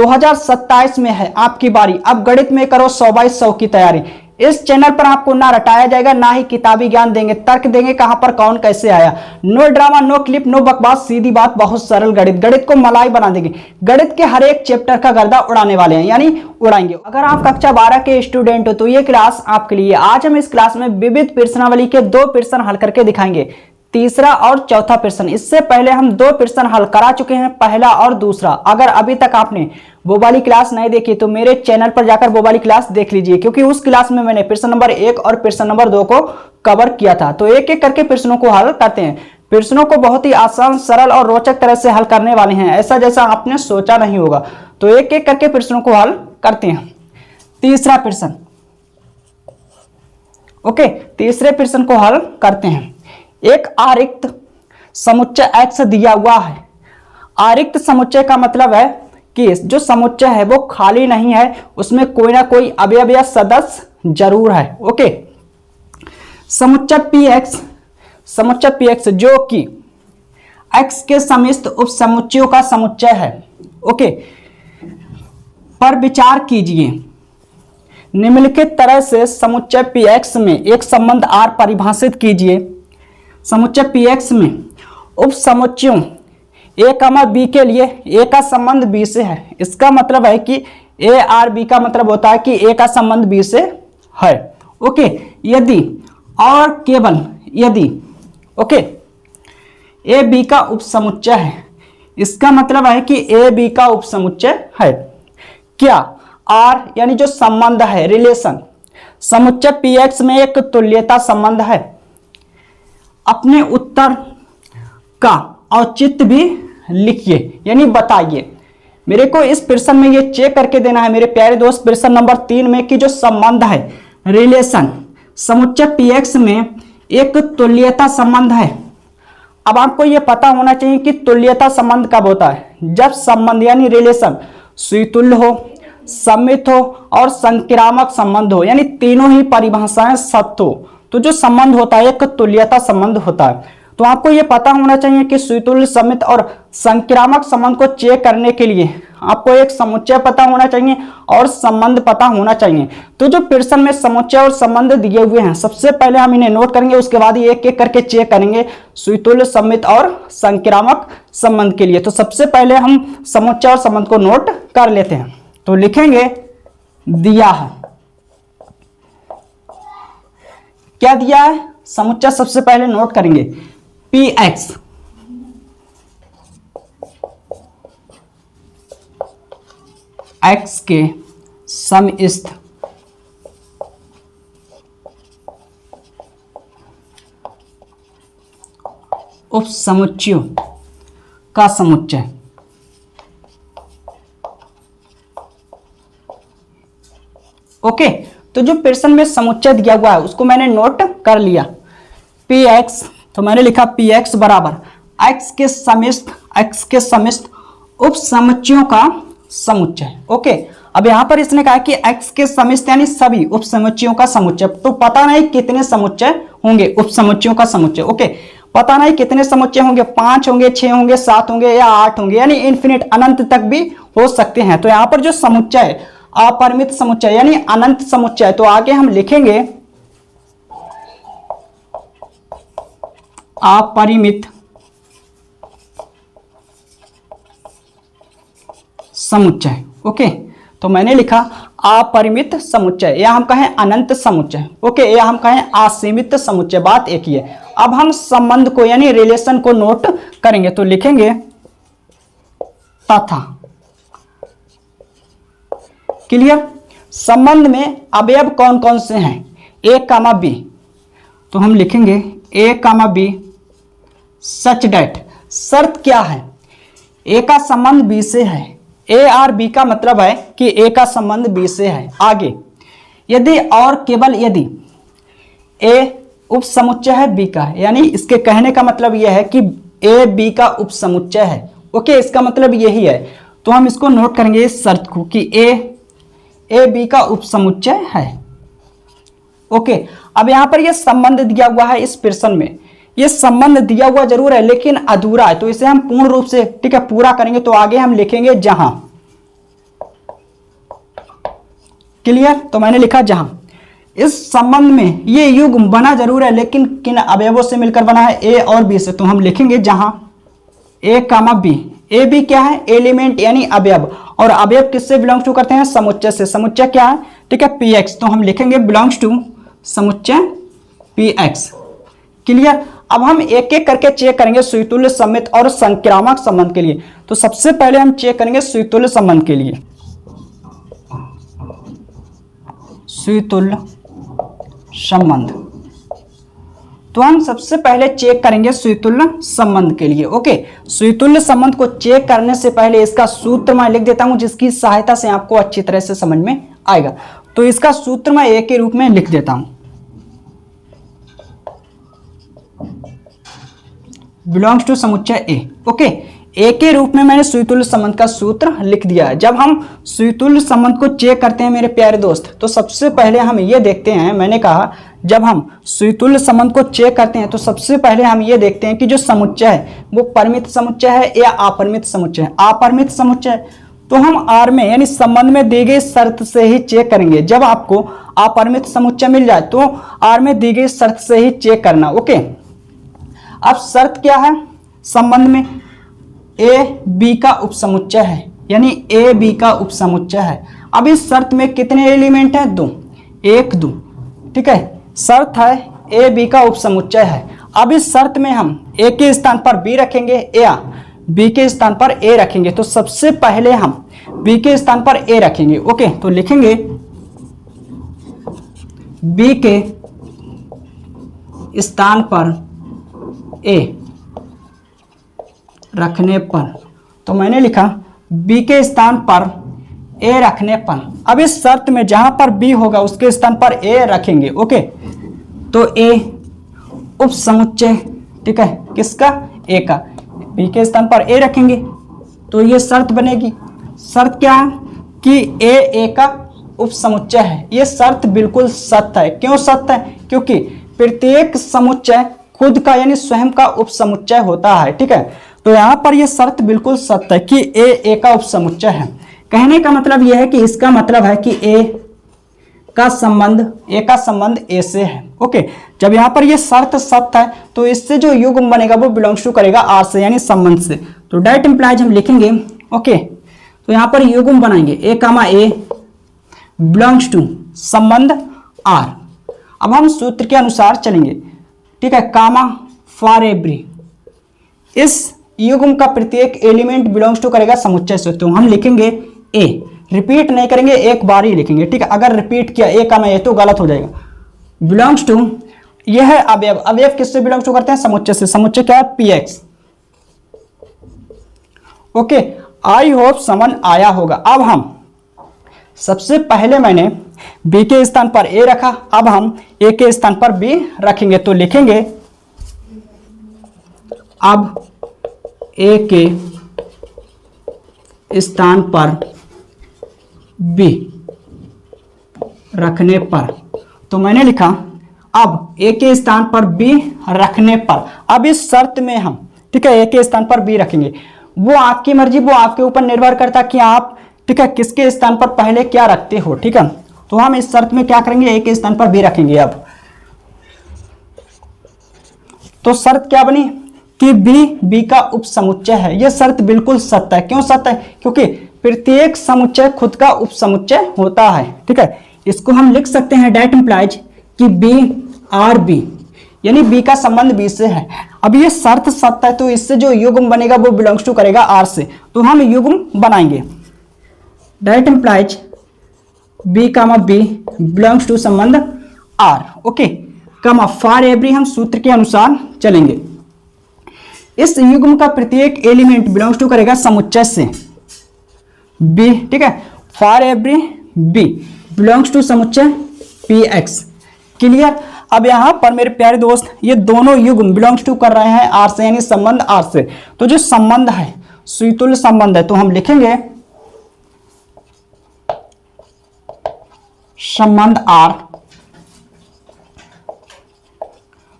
2027 में है आपकी बारी, अब गणित में करो 100 बाई 100 की तैयारी। इस चैनल पर आपको ना रटाया जाएगा, ना ही किताबी ज्ञान देंगे, तर्क देंगे कहां पर कौन कैसे आया। No drama, no clip, no बकवास, सीधी बात, बहुत सरल गणित। गणित को मलाई बना देंगे, गणित के हर एक चैप्टर का गर्दा उड़ाने वाले हैं, यानी उड़ाएंगे। अगर आप कक्षा 12 के स्टूडेंट हो तो ये क्लास आपके लिए। आज हम इस क्लास में विविध प्रश्नावली के 2 प्रश्न हल करके दिखाएंगे, तीसरा और चौथा प्रश्न। इससे पहले हम 2 प्रश्न हल करा चुके हैं, पहला और दूसरा। अगर अभी तक आपने वो वाली क्लास नहीं देखी तो मेरे चैनल पर जाकर वो वाली क्लास देख लीजिए, क्योंकि उस क्लास में मैंने प्रश्न नंबर 1 और प्रश्न नंबर 2 को कवर किया था। तो एक एक करके प्रश्नों को हल करते हैं। प्रश्नों को बहुत ही आसान, सरल और रोचक तरह से हल करने वाले हैं, ऐसा जैसा आपने सोचा नहीं होगा। तो एक एक करके प्रश्नों को हल करते हैं। तीसरा प्रश्न, ओके, तीसरे प्रश्न को हल करते हैं। एक आरिक्त समुच्चय x दिया हुआ है। आरिक्त समुच्चय का मतलब है कि जो समुच्चय है वो खाली नहीं है, उसमें कोई ना कोई अवयव या सदस्य जरूर है। ओके, समुच्चय px जो कि x के समिश्र उपसमुच्चयों का समुच्चय है। ओके, पर विचार कीजिए। निम्नलिखित तरह से समुच्चय px में एक संबंध r परिभाषित कीजिए। समुच्चय px में उपसमुच्चयों a, b के लिए a का संबंध b से है। इसका मतलब है कि a और b का मतलब होता है कि a का संबंध b से है। ओके, यदि और केवल यदि ओके a b का उपसमुच्चय है, इसका मतलब है कि a b का उपसमुच्चय है। क्या r यानी जो संबंध है, रिलेशन, समुच्चय px में एक तुल्यता संबंध है। अपने उत्तर का औचित्य भी लिखिए, यानी बताइए। मेरे को इस प्रश्न में ये चेक करके देना है मेरे प्यारे दोस्त, प्रश्न नंबर 3 में कि जो संबंध है, रिलेशन, समुच्चय px में एक तुल्यता संबंध है। अब आपको ये पता होना चाहिए कि तुल्यता संबंध कब होता है, जब संबंध यानी रिलेशन सुतुल्य हो, सममित हो और संक्रामक संबंध हो, यानी तीनों ही परिभाषाएं सत्य हो, तो जो संबंध होता है एक तुल्यता संबंध होता है। तो आपको यह पता होना चाहिए कि सुतुल्य, सममित और संक्रामक संबंध को चेक करने के लिए आपको एक समुच्चय पता होना चाहिए और संबंध पता होना चाहिए। तो जो प्रश्न में समुच्चय और संबंध दिए हुए हैं, सबसे पहले हम इन्हें नोट करेंगे, उसके बाद ही एक एक करके चेक करेंगे सुतुल्य, सममित और संक्रामक संबंध के लिए। तो सबसे पहले हम समुच्चय और संबंध को नोट कर लेते हैं। तो लिखेंगे, दिया है, क्या दिया है, समुच्चय सबसे पहले नोट करेंगे, px x के समस्थ उपसमुच्चयों का समुच्चय। ओके, तो जो प्रश्न में समुच्चय दिया हुआ है उसको मैंने नोट कर लिया। px, तो मैंने लिखा px बराबर x के समिश्र उपसमुच्चयों का समुच्चय। ओके, अब यहां पर इसने कहा कि x के समिश्र यानी सभी उपसमुच्चयों का समुच्चय। तो पता नहीं कितने समुच्चय होंगे, उपसमुच्चयों का समुच्चय। ओके, पता नहीं कितने समुच्चय होंगे, 5 होंगे, 6 होंगे, 7 होंगे या 8 होंगे, यानी इन्फिनिट, अनंत तक भी हो सकते हैं। तो यहां पर जो समुच्चय है अपरिमित समुच्चय यानी अनंत समुच्चय। तो आगे हम लिखेंगे अपरिमित समुच्चय। ओके, तो मैंने लिखा अपरिमित समुच्चय, या हम कहें अनंत समुच्चय। ओके, या हम कहें असीमित समुच्चय, बात एक ही है। अब हम संबंध को यानी रिलेशन को नोट करेंगे। तो लिखेंगे तथा, क्लियर, संबंध में अवयव कौन कौन से हैं, a, b। तो हम लिखेंगे a, b सच डैट, शर्त क्या है, a का संबंध b से है। a और b का मतलब है कि a का संबंध b से है। आगे, यदि और केवल यदि a उपसमुच्चय है b का, यानी इसके कहने का मतलब यह है कि a b का उपसमुच्चय है। ओके, इसका मतलब यही है। तो हम इसको नोट करेंगे इस शर्त को कि a b का उपसमुच्चय है। ओके, अब यहां पर यह संबंध दिया हुआ है इस प्रश्न में, ये संबंध दिया हुआ जरूर है लेकिन अधूरा है, तो इसे हम पूर्ण रूप से, ठीक है, पूरा करेंगे। तो आगे हम लिखेंगे जहां क्लियर। तो मैंने लिखा जहां इस संबंध में ये युग्म बना जरूर है लेकिन किन अवयवों से मिलकर बना है, ए और बी से। तो हम लिखेंगे जहां A comma B, A B क्या है, एलिमेंट यानी अवयव, और अवयव किससे बिलोंग्स टू करते हैं, समुच्चय से। समुच्चय क्या है, ठीक है, पी एक्स। तो हम लिखेंगे बिलोंग्स टू समुच्चय पी एक्स। क्लियर। अब हम एक एक करके चेक करेंगे सुतुल्य समित और संक्रामक संबंध के लिए। तो सबसे पहले हम चेक करेंगे सुतुल्य संबंध के लिए। सुतुल्य संबंध, तो हम सबसे पहले चेक करेंगे सुतुल्य संबंध के लिए। ओके, सुतुल्य संबंध को चेक करने से पहले इसका सूत्र मैं लिख देता हूं जिसकी सहायता से आपको अच्छी तरह से समझ में आएगा। तो इसका सूत्र मैं ए के रूप में लिख देता हूं, बिलोंग्स टू समुच्चय ए। ओके, ए के रूप में मैंने सुतुल्य संबंध का सूत्र लिख दिया है। जब हम सुतुल्य संबंध को चेक करते हैं मेरे प्यारे दोस्त, तो सबसे पहले हम ये देखते हैं, मैंने कहा जब हम सुतुल्य संबंध को चेक करते हैं तो सबसे पहले हम ये देखते हैं कि जो समुच्चय है वो परिमित समुच्चय है या अपरिमित समुच्चय है। अपरिमित समुच्चय तो हम आर में यानी संबंध में दी गई शर्त से ही चेक करेंगे। जब आपको अपरिमित समुच्चय मिल जाए तो आर में दी गई शर्त से ही चेक करना। ओके, अब शर्त क्या है, संबंध में ए बी का उपसमुच्चय है, यानी ए बी का उपसमुच्चय है। अब इस शर्त में कितने एलिमेंट हैं, दो, एक दो, ठीक है। शर्त है ए बी का उपसमुच्चय है। अब इस शर्त में हम ए के स्थान पर बी रखेंगे या बी के स्थान पर ए रखेंगे। तो सबसे पहले हम बी के स्थान पर ए रखेंगे। ओके, तो लिखेंगे बी के स्थान पर ए रखने पर, तो मैंने लिखा बी के स्थान पर ए रखने पर। अब इस शर्त में जहां पर बी होगा उसके स्थान पर ए रखेंगे। ओके, तो ए उप समुच्चय, ठीक है, किसका, ए का, बी के स्थान पर ए रखेंगे तो ये शर्त बनेगी। शर्त क्या है कि ए का उप समुच्चय है। ये शर्त बिल्कुल सत्य है। क्यों सत्य है, क्योंकि प्रत्येक समुच्चय खुद का यानी स्वयं का उप समुच्चय होता है, ठीक है। तो यहां पर यह शर्त बिल्कुल सत्य है कि ए का उप समुच्चय है। कहने का मतलब यह है कि इसका मतलब है कि ए का संबंध ए से है। ओके, जब यहां पर यह शर्त सत्य है तो इससे जो युग्म बनेगा वो बिलोंग्स टू करेगा आर से यानी संबंध से। तो डेट इंप्लाइज हम लिखेंगे। ओके, तो यहां पर युग्म बनाएंगे ए कामा ए बिलोंग्स टू संबंध आर। अब हम सूत्र के अनुसार चलेंगे, ठीक है, कामा फॉर एवरी, इस युग्म का प्रत्येक एलिमेंट बिलोंग्स टू करेगा समुच्चय से। तो हम लिखेंगे ए, रिपीट नहीं करेंगे, एक बार ही लिखेंगे, ठीक है। अगर रिपीट किया ए कामा ए तो गलत हो जाएगा। बिलोंग्स टू, यह है अवयव, अवयव किससे बिलोंग्स टू करते हैं, समुच्चय से। समुच्चय क्या है, P x. Okay, I hope समझ आया होगा। अब हम सबसे पहले मैंने बी के स्थान पर ए रखा, अब हम ए के स्थान पर बी रखेंगे। तो लिखेंगे अब ए के स्थान पर बी रखने पर, तो मैंने लिखा अब ए के स्थान पर बी रखने पर। अब इस शर्त में हम, ठीक है, ए के स्थान पर बी रखेंगे। वो आपकी मर्जी, वो आपके ऊपर निर्भर करता कि आप, ठीक है, किसके स्थान पर पहले क्या रखते हो, ठीक है। तो हम इस शर्त में क्या करेंगे, ए के स्थान पर बी रखेंगे। अब तो शर्त क्या बनी कि बी का उप समुच्चय है। यह शर्त बिल्कुल सत्य है। क्यों सत्य है, क्योंकि प्रत्येक समुच्चय खुद का उप समुच्चय होता है, ठीक है। इसको हम लिख सकते हैं डेट इंप्लाइज कि बी आर बी, यानी बी का संबंध बी से है। अब ये शर्त सत्य है तो इससे जो युग्म बनेगा वो बिलोंग्स टू करेगा आर से। तो हम युग्म बनाएंगे, that implies B comma B belongs to संबंध R. Okay, comma for every, हम सूत्र के अनुसार चलेंगे। इस युग्म का प्रत्येक एलिमेंट बिलोंग्स टू करेगा समुच्चय से बी, ठीक है। For every B belongs to समुच्चय पी एक्स। क्लियर। अब यहां पर मेरे प्यारे दोस्त ये दोनों युग्म बिलोंग्स टू कर रहे हैं आर से यानी संबंध आर से। तो जो संबंध है सुतुल्य संबंध है, तो हम लिखेंगे संबंध आर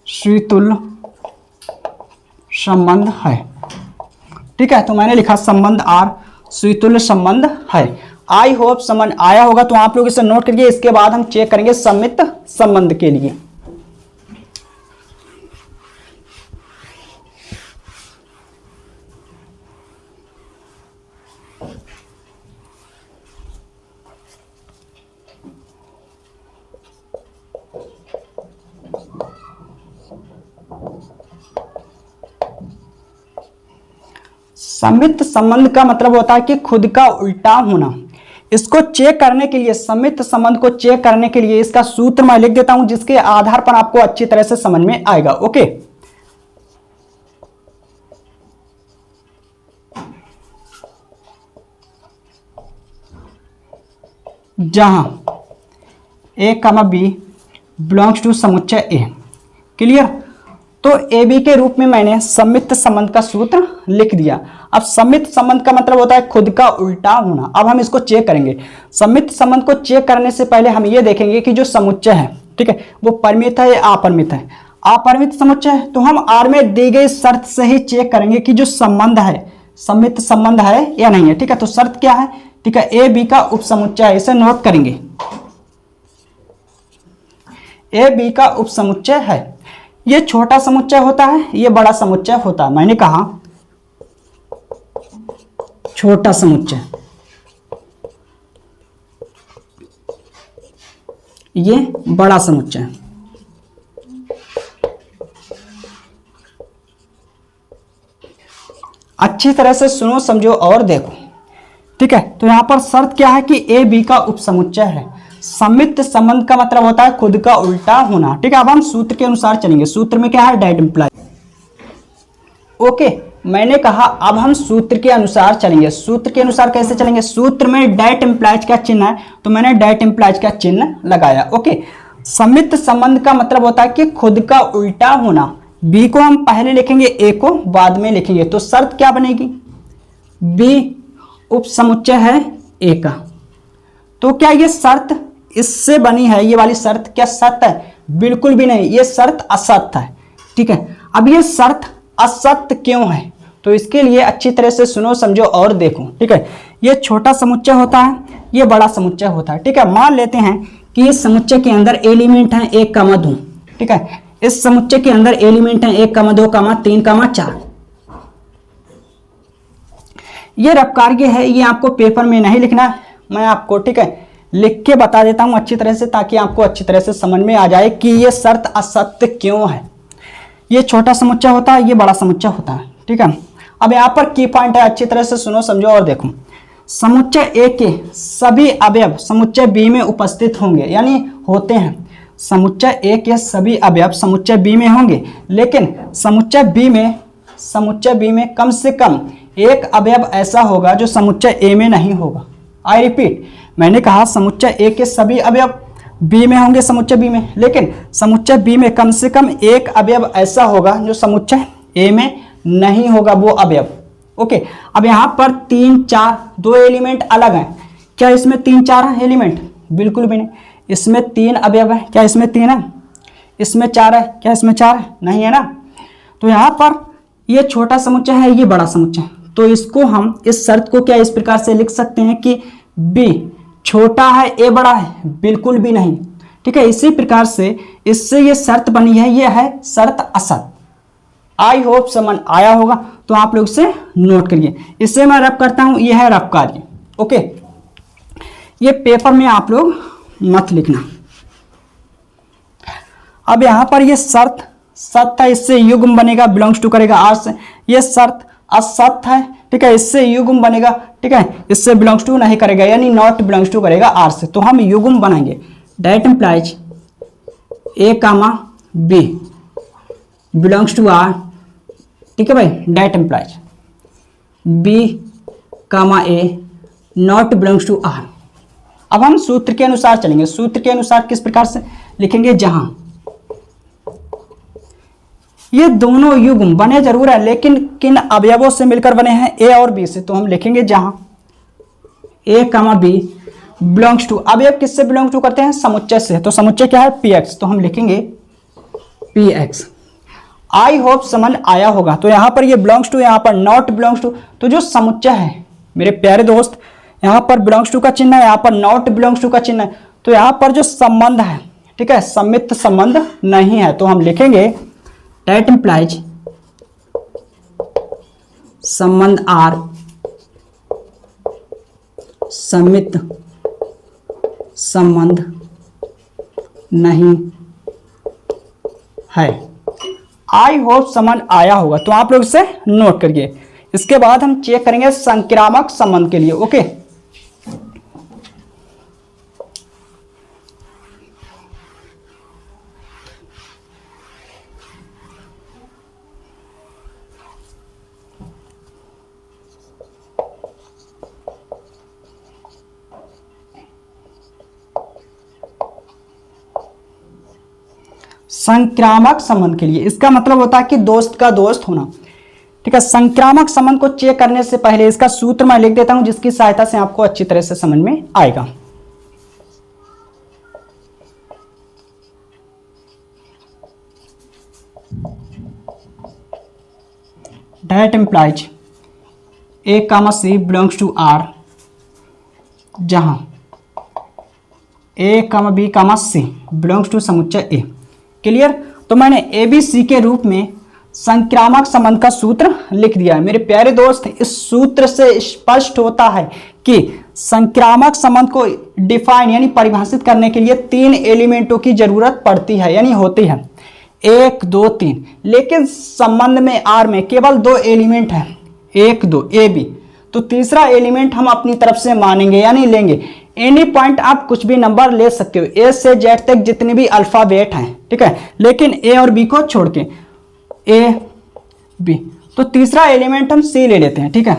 सुतुल्य संबंध है, ठीक है। तो मैंने लिखा संबंध आर सुतुल्य संबंध है। आई होप समझ आया होगा, तो आप लोग इसे नोट करिए। इसके बाद हम चेक करेंगे सम्मित संबंध के लिए। सम्मित संबंध का मतलब होता है कि खुद का उल्टा होना। इसको चेक करने के लिए, सम्मित संबंध को चेक करने के लिए इसका सूत्र मैं लिख देता हूं, जिसके आधार पर आपको अच्छी तरह से समझ में आएगा। ओके, जहां ए कमा बी बिलोंग्स टू समुच्चय ए। क्लियर? तो ए बी के रूप में मैंने सम्मित संबंध का सूत्र लिख दिया। अब सम्मित संबंध का मतलब होता है खुद का उल्टा होना। अब हम इसको चेक करेंगे। सम्मित संबंध को चेक करने से पहले हम ये देखेंगे कि जो समुच्चय है, ठीक है, वो परिमित है या अपरिमित है। अपरिमित समुच्चय है तो हम आर में दी गई शर्त से ही चेक करेंगे कि जो संबंध है सम्मित संबंध है या नहीं है। ठीक है, तो शर्त क्या है? ठीक है, ए बी का उपसमुच्चय है, इसे नोट करेंगे। ए बी का उपसमुच्चय है। ये छोटा समुच्चय होता है, ये बड़ा समुच्चय होता है। मैंने कहा छोटा समुच्चय, ये बड़ा समुच्चय। अच्छी तरह से सुनो, समझो और देखो। ठीक है, तो यहां पर शर्त क्या है कि ए बी का उपसमुच्चय है। सम्मित संबंध का मतलब होता है खुद का उल्टा होना। ठीक है, अब हम सूत्र के अनुसार चलेंगे। सूत्र में क्या है? Diet imply. ओके, मैंने कहा अब हम सूत्र के अनुसार चलेंगे। सूत्र के अनुसार कैसे चलेंगे? सूत्र में डायट इंप्लाइज का चिन्ह है, तो मैंने डायट इंप्लाइज का चिन्ह लगाया। ओके, सम्मित संबंध का मतलब होता है कि खुद का उल्टा होना। बी को हम पहले लिखेंगे, ए को बाद में लिखेंगे। तो शर्त क्या बनेगी? बी उपसमुच्चय है ए का। तो क्या ये शर्त इससे बनी है? ये वाली शर्त क्या सत्य है? बिल्कुल भी नहीं, ये शर्त असत्य है। ठीक है, अब ये शर्त असत्य क्यों है? तो इसके लिए अच्छी तरह से सुनो, समझो और देखो। ठीक है, ये छोटा समुच्चय होता है, ये बड़ा समुच्चय होता है। ठीक है, मान लेते हैं कि इस समुच्चय के अंदर एलिमेंट है 1, 2। ठीक है, इस समुच्चय के अंदर एलिमेंट है 1, 2, 3, 4। ये रफ कार्य है, ये आपको पेपर में नहीं लिखना है, मैं आपको ठीक है लिख के बता देता हूं अच्छी तरह से, ताकि आपको अच्छी तरह से समझ में आ जाए कि ये शर्त असत्य क्यों है। ये छोटा समुच्चय होता है, ये बड़ा समुच्चय होता है। ठीक है, अब यहाँ पर की पॉइंट है, अच्छी तरह से सुनो, समझो और देखो। समुच्चय ए के सभी अवयव समुच्चय बी में उपस्थित होंगे, यानी होते हैं। समुच्चय ए के सभी अवयव समुच्चय बी में होंगे, लेकिन समुच्चय बी में कम से कम एक अवयव ऐसा होगा जो समुच्चय ए में नहीं होगा। आई रिपीट, मैंने कहा समुच्चय ए के सभी अवयव बी में होंगे समुच्चय बी में, लेकिन समुच्चय बी में कम से कम एक अवयव ऐसा होगा जो समुच्चय ए में नहीं होगा, वो अवयव। ओके, अब यहाँ पर 3, 4 दो एलिमेंट अलग हैं। क्या इसमें 3, 4 एलिमेंट? बिल्कुल भी नहीं। इसमें 3 अवयव है, क्या इसमें 3 है? इसमें 4 है, क्या इसमें 4 है? नहीं है ना। तो यहाँ पर ये छोटा समुच्चय है, ये बड़ा समुच्चय। तो इसको हम इस शर्त को क्या इस प्रकार से लिख सकते हैं कि बी छोटा है ए बड़ा है? बिल्कुल भी नहीं। ठीक है, इसी प्रकार से इससे ये शर्त बनी है, ये है शर्त असत्य। आई होप समझ आया होगा, तो आप लोग इसे नोट करिए। इससे मैं रफ करता हूं, यह है रफ कार्य। ओके, ये पेपर में आप लोग मत लिखना। अब यहां पर ये शर्त सत्य है, इससे युग्म बनेगा, बिलोंग्स टू करेगा आर से। ये शर्त असत्य है, ठीक है, इससे युग्म बनेगा। ठीक है, इससे बिलोंग्स टू नहीं करेगा, यानी नॉट बिलोंग्स टू करेगा आर से। तो हम युग्म बनाएंगे। That implies A comma B belongs to R. ठीक है भाई, that implies B comma A not belongs to R. अब हम सूत्र के अनुसार चलेंगे। सूत्र के अनुसार किस प्रकार से लिखेंगे? जहां ये दोनों युग्म बने जरूर है, लेकिन किन अवयवों से मिलकर बने हैं? ए और बी से। तो हम लिखेंगे जहां A comma B belongs to, अवयव किससे बिलोंग टू करते हैं? समुच्चय से। तो समुच्चय क्या है? P X. तो हम लिखेंगे पी एक्स। आई होप समझ आया होगा। तो यहां पर ये बिलोंग्स टू, यहां पर नॉट बिलोंग्स टू। तो जो समुच्चय है मेरे प्यारे दोस्त, यहाँ पर बिलोंग्स टू का चिन्ह है, यहाँ पर नॉट बिलोंग्स टू का चिन्ह है, तो यहाँ पर जो संबंध है, ठीक है, समित संबंध नहीं है, तो हम लिखेंगे डेट इंप्लाइज संबंध आर समित संबंध नहीं है। आई होप समझ आया होगा, तो आप लोग इसे नोट करिए। इसके बाद हम चेक करेंगे संक्रामक संबंध के लिए। ओके, संक्रामक संबंध के लिए इसका मतलब होता है कि दोस्त का दोस्त होना। ठीक है, संक्रामक संबंध को चेक करने से पहले इसका सूत्र मैं लिख देता हूं, जिसकी सहायता से आपको अच्छी तरह से समझ में आएगा। That implies A, C belongs to R, जहां A, B, C belongs to समुच्चय A। क्लियर? तो मैंने ए बी सी के रूप में संक्रामक संबंध का सूत्र लिख दिया है। मेरे प्यारे दोस्त, इस सूत्र से स्पष्ट होता है कि संक्रामक संबंध को डिफाइन यानी परिभाषित करने के लिए 3 एलिमेंटों की जरूरत पड़ती है यानी होती है, 1 2 3। लेकिन संबंध में आर में केवल 2 एलिमेंट हैं, 1 2 ए बी। तो तीसरा एलिमेंट हम अपनी तरफ से मानेंगे यानी लेंगे। एनी पॉइंट आप कुछ भी नंबर ले सकते हो, ए से जेड तक जितने भी अल्फाबेट हैं, ठीक है, लेकिन ए और बी को छोड़ के, ए बी। तो तीसरा एलिमेंट हम सी ले लेते हैं। ठीक है,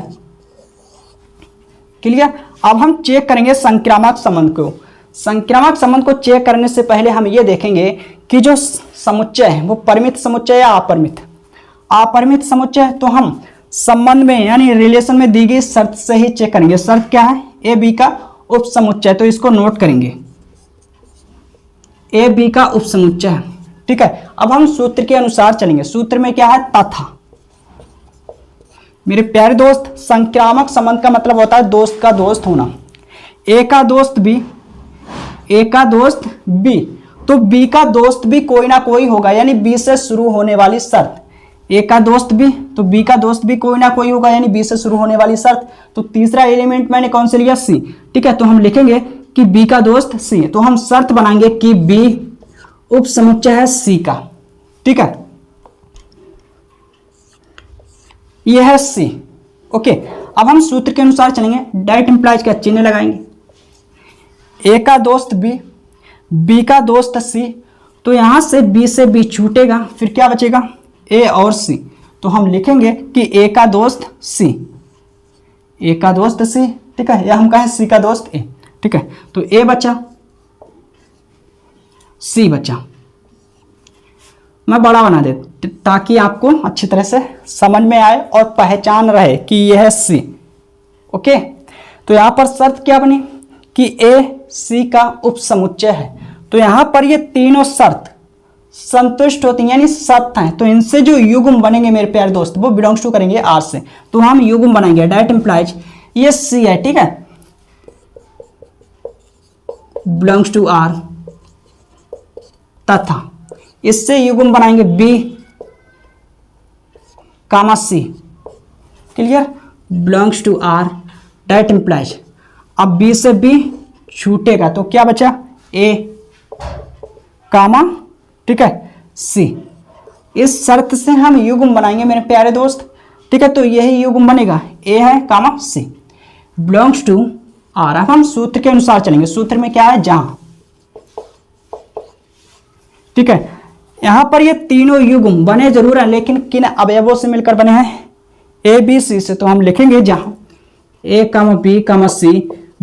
क्लियर? अब हम चेक करेंगे संक्रामक संबंध को। संक्रामक संबंध को चेक करने से पहले हम ये देखेंगे कि जो समुच्चय है वो परिमित समुच्चय या अपरिमित। अपरिमित समुच्चय है तो हम संबंध में यानी रिलेशन में दी गई शर्त से ही चेक करेंगे। शर्त क्या है? ए बी का उप समुच्चय, तो इसको नोट करेंगे, ए बी का उप समुच्चय है। ठीक है, अब हम सूत्र के अनुसार चलेंगे। सूत्र में क्या है? तथा। मेरे प्यारे दोस्त, संक्रामक संबंध का मतलब होता है दोस्त का दोस्त होना। ए का दोस्त बी, ए का दोस्त बी, तो बी का दोस्त भी कोई ना कोई होगा यानी बी से शुरू होने वाली शर्त। ए का दोस्त बी तो बी का दोस्त भी कोई ना कोई होगा यानी बी से शुरू होने वाली शर्त। तो तीसरा एलिमेंट मैंने कौन से लिया? सी। ठीक है, तो हम लिखेंगे कि बी का दोस्त सी, तो हम शर्त बनाएंगे कि बी उप समुच्चय है सी का। ठीक है, यह है सी। ओके, अब हम सूत्र के अनुसार चलेंगे। डेट इंप्लाइज का चिन्ह लगाएंगे। ए का दोस्त बी, बी का दोस्त सी, तो यहां से बी छूटेगा, फिर क्या बचेगा? ए और सी। तो हम लिखेंगे कि ए का दोस्त सी, ए का दोस्त सी। ठीक है, या हम कहें सी का दोस्त ए। ठीक है, तो ए बचा, सी बचा। मैं बड़ा बना दे ताकि आपको अच्छी तरह से समझ में आए और पहचान रहे कि यह है सी। ओके, तो यहां पर शर्त क्या बनी कि ए सी का उप समुच्चय है। तो यहां पर ये तीनों शर्त संतुष्ट होती हैं यानी सत्य हैं। तो इनसे जो युग्म बनेंगे मेरे प्यारे दोस्त वो बिलोंग्स टू करेंगे आर से, तो हम युग्म बनाएंगे। डेट इंप्लाइज ये सी है, ठीक है, बिलोंग्स टू आर, तथा इससे युग्म बनाएंगे B comma C. Clear? Belongs to R. That implies अब बी से बी छूटेगा तो क्या बचा? ए कामा, ठीक है, सी। इस शर्त से हम युग्म बनाएंगे मेरे प्यारे दोस्त। ठीक है, तो यही युग्म बनेगा, ए है कामा सी, बिलोंग्स टू आर। अब हम सूत्र के अनुसार चलेंगे। सूत्र में क्या है? जहां, ठीक है, यहां पर ये तीनों युग्म बने जरूर हैं लेकिन किन अवयवों से मिलकर बने हैं? ए बी सी से। तो हम लिखेंगे जहां A comma B comma C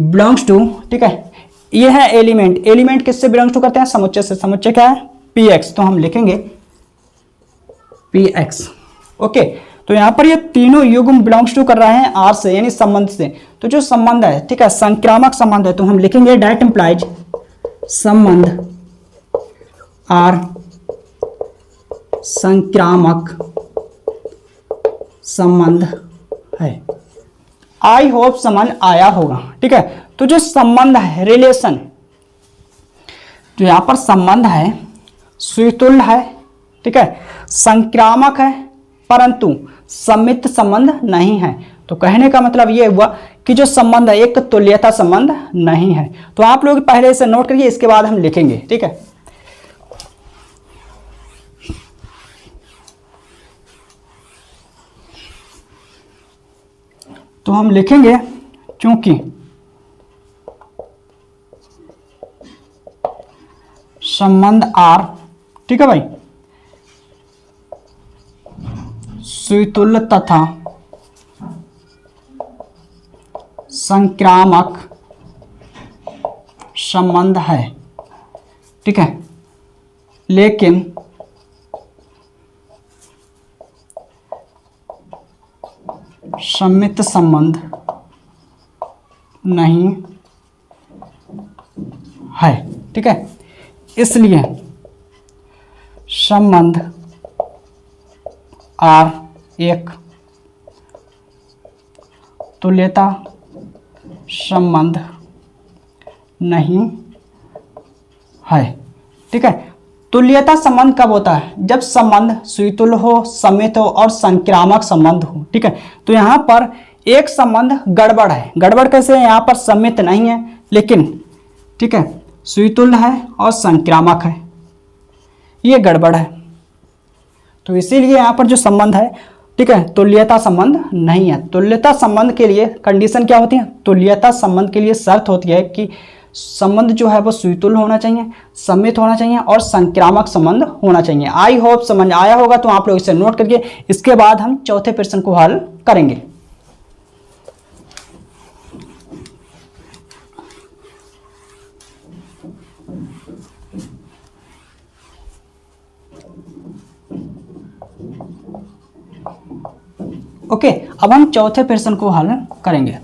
belongs to, ठीक है, ये है एलिमेंट। एलिमेंट किससे बिलोंग्स टू करते हैं? समुच्चय से। समुच्चय क्या है? P X. तो हम लिखेंगे पी एक्स। ओके, तो यहां पर ये तीनों युग्म बिलोंग्स टू कर रहे हैं आर से यानी संबंध से। तो जो संबंध है, ठीक है, संक्रामक संबंध है, तो हम लिखेंगे डेट इंप्लाइज संबंध आर संक्रामक संबंध है। आई होप समझ आया होगा। ठीक है, तो जो संबंध है, रिलेशन, जो यहां पर संबंध है सुतुल्य है, ठीक है, संक्रामक है, परंतु सम्मित संबंध नहीं है। तो कहने का मतलब ये हुआ कि जो संबंध है एक तुल्यता संबंध नहीं है। तो आप लोग पहले इसे नोट करिए, इसके बाद हम लिखेंगे। ठीक है, तो हम लिखेंगे क्योंकि संबंध आर, ठीक है भाई, सुतुल्य तथा संक्रामक संबंध है। ठीक है, लेकिन सम्मित संबंध नहीं है। ठीक है, इसलिए संबंध आर एक तुल्यता संबंध नहीं है। ठीक है, तुल्यता संबंध कब होता है? जब संबंध सुतुल्य हो, सम्मित हो और संक्रामक संबंध हो। ठीक है, तो यहां पर एक संबंध गड़बड़ है। गड़बड़ कैसे है? यहां पर सम्मित नहीं है लेकिन, ठीक है, सुतुल्य है और संक्रामक है, ये गड़बड़ है। तो इसीलिए यहां पर जो संबंध है, ठीक है, तुल्यता संबंध नहीं है। तुल्यता संबंध के लिए कंडीशन क्या होती है? तुल्यता संबंध के लिए शर्त होती है कि संबंध जो है वो सुतुल्य होना चाहिए, सम्मित होना चाहिए और संक्रामक संबंध होना चाहिए। आई होप समझ आया होगा। तो आप लोग इसे नोट करके इसके बाद हम चौथे प्रश्न को हल करेंगे। ओके, अब हम चौथे प्रश्न को हल करेंगे।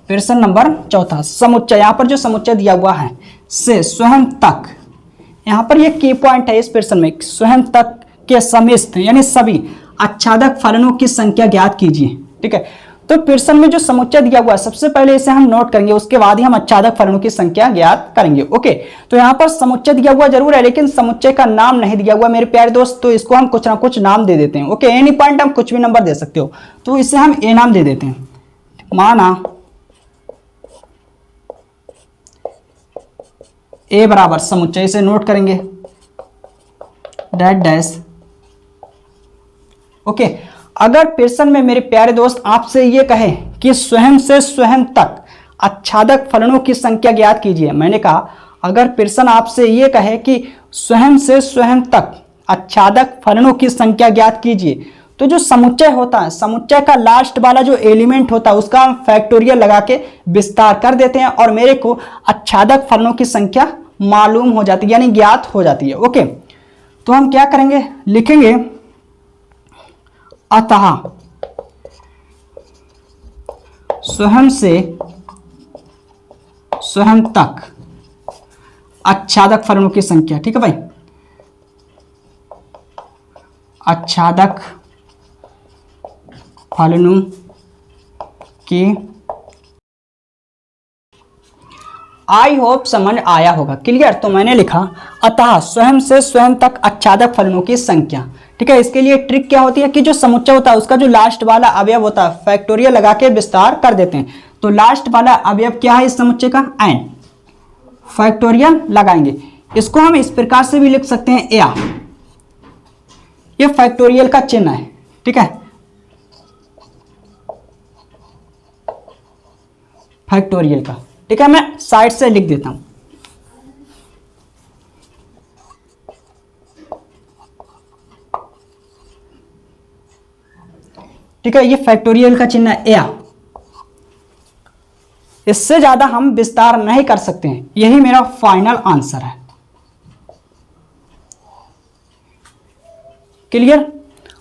प्रश्न नंबर चौथा, समुच्चय। यहां पर जो समुच्चय दिया हुआ है से स्वयं तक, यहां पर ये की पॉइंट है इस प्रश्न में, स्वयं तक के समिष्ट यानी सभी आच्छादक फलनों की संख्या ज्ञात कीजिए। ठीक है, तो प्रश्न में जो समुच्चय दिया हुआ है सबसे पहले इसे हम नोट करेंगे, उसके बाद ही हम आच्छादक फलनों की संख्या ज्ञात करेंगे। ओके, तो यहां पर समुच्चय दिया हुआ जरूर है लेकिन समुच्चय का नाम नहीं दिया हुआ मेरे प्यारे दोस्त, तो इसको हम कुछ ना कुछ नाम दे देते हैं। ओके, एनी पॉइंट हम कुछ भी नंबर दे सकते हो, तो इसे हम ए नाम दे देते हैं। माना ए बराबर समुच्चय, इसे नोट करेंगे डैश डैश। ओके, अगर प्रश्न में मेरे प्यारे दोस्त आपसे ये कहे कि स्वयं से स्वयं तक आच्छादक फलनों की संख्या ज्ञात कीजिए, मैंने कहा अगर प्रश्न आपसे ये कहे कि स्वयं से स्वयं तक आच्छादक फलनों की संख्या ज्ञात कीजिए, तो जो समुच्चय होता है, समुच्चय का लास्ट वाला जो एलिमेंट होता है उसका हम फैक्टोरियल लगा के विस्तार कर देते हैं और मेरे को आच्छादक फलनों की संख्या मालूम हो जाती है यानी ज्ञात हो जाती है। ओके, तो हम क्या करेंगे, लिखेंगे अतः स्वयं से स्वयं तक आच्छादक फलनों की संख्या। ठीक है भाई, आच्छादक फलनों की, आई होप समझ आया होगा। क्लियर? तो मैंने लिखा अतः स्वयं से स्वयं तक आच्छादक फलनों की संख्या। ठीक है, इसके लिए ट्रिक क्या होती है कि जो समुच्चय होता है उसका जो लास्ट वाला अवयव होता है फैक्टोरियल लगा के विस्तार कर देते हैं। तो लास्ट वाला अवयव क्या है इस समुच्चय का? एन, फैक्टोरियल लगाएंगे। इसको हम इस प्रकार से भी लिख सकते हैं या, ये फैक्टोरियल का चिन्ह है। ठीक है, फैक्टोरियल का। ठीक है, मैं साइड से लिख देता हूं। ठीक है, ये फैक्टोरियल का चिन्ह है या, इससे ज्यादा हम विस्तार नहीं कर सकते हैं। यही मेरा फाइनल आंसर है। क्लियर?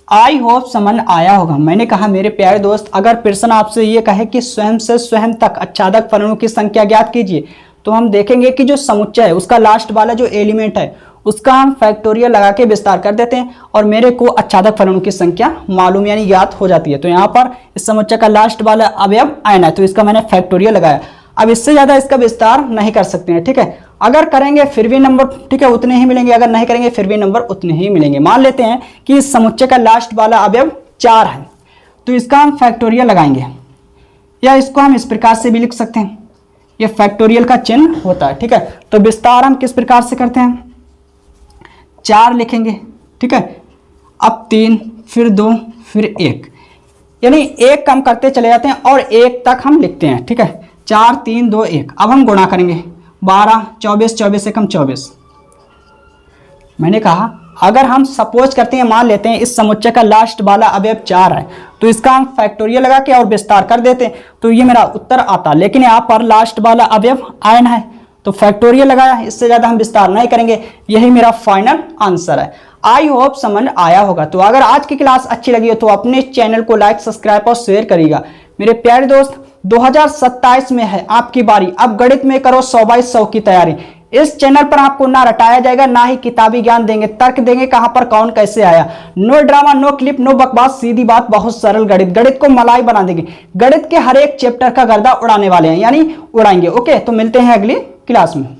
आई होप समझ आया होगा। मैंने कहा मेरे प्यारे दोस्त अगर प्रश्न आपसे ये कहे कि स्वयं से स्वयं तक आच्छादक फलनों की संख्या ज्ञात कीजिए, तो हम देखेंगे कि जो समुच्चय है उसका लास्ट वाला जो एलिमेंट है उसका हम फैक्टोरियल लगा के विस्तार कर देते हैं और मेरे को आच्छादक फलनों की संख्या मालूम यानी ज्ञात हो जाती है। तो यहाँ पर इस समुच्चय का लास्ट वाला अवयव n है, तो इसका मैंने फैक्टोरियल लगाया। अब इससे ज्यादा इसका विस्तार नहीं कर सकते हैं, ठीक है। अगर करेंगे फिर भी नंबर, ठीक है, उतने ही मिलेंगे, अगर नहीं करेंगे फिर भी नंबर उतने ही मिलेंगे। मान लेते हैं कि इस समुच्चय का लास्ट वाला अवयव 4 है, तो इसका हम फैक्टोरियल लगाएंगे, या इसको हम इस प्रकार से भी लिख सकते हैं, ये फैक्टोरियल का चिन्ह होता है, ठीक है। तो विस्तार हम किस प्रकार से करते हैं, 4 लिखेंगे, ठीक है, अब 3, फिर 2, फिर 1, यानी 1 कम करते चले जाते हैं और 1 तक हम लिखते हैं, ठीक है। 4, 3, 2, 1। अब हम गुणा करेंगे, 12, 24, 24 से कम 24। मैंने कहा अगर हम सपोज करते हैं, मान लेते हैं इस समुच्चय का लास्ट वाला अवयव 4 है, तो इसका हम फैक्टोरियल लगा के और विस्तार कर देते हैं, तो ये मेरा उत्तर आता। लेकिन यहाँ पर लास्ट वाला अवयव n है, तो फैक्टोरियल लगाया, इससे ज्यादा हम विस्तार नहीं करेंगे। यही मेरा फाइनल आंसर है। आई होप समझ आया होगा। तो अगर आज की क्लास अच्छी लगी हो तो अपने चैनल को लाइक, सब्सक्राइब और शेयर करिएगा। मेरे प्यारे दोस्त, 2027 में है आपकी बारी, अब गणित में करो 100/100 की तैयारी। इस चैनल पर आपको ना रटाया जाएगा, ना ही किताबी ज्ञान देंगे, तर्क देंगे कहां पर कौन कैसे आया। No drama, no clip, no बकवास, सीधी बात, बहुत सरल गणित। गणित को मलाई बना देंगे, गणित के हर एक चैप्टर का गर्दा उड़ाने वाले हैं, यानी उड़ाएंगे। ओके, तो मिलते हैं अगली क्लास में।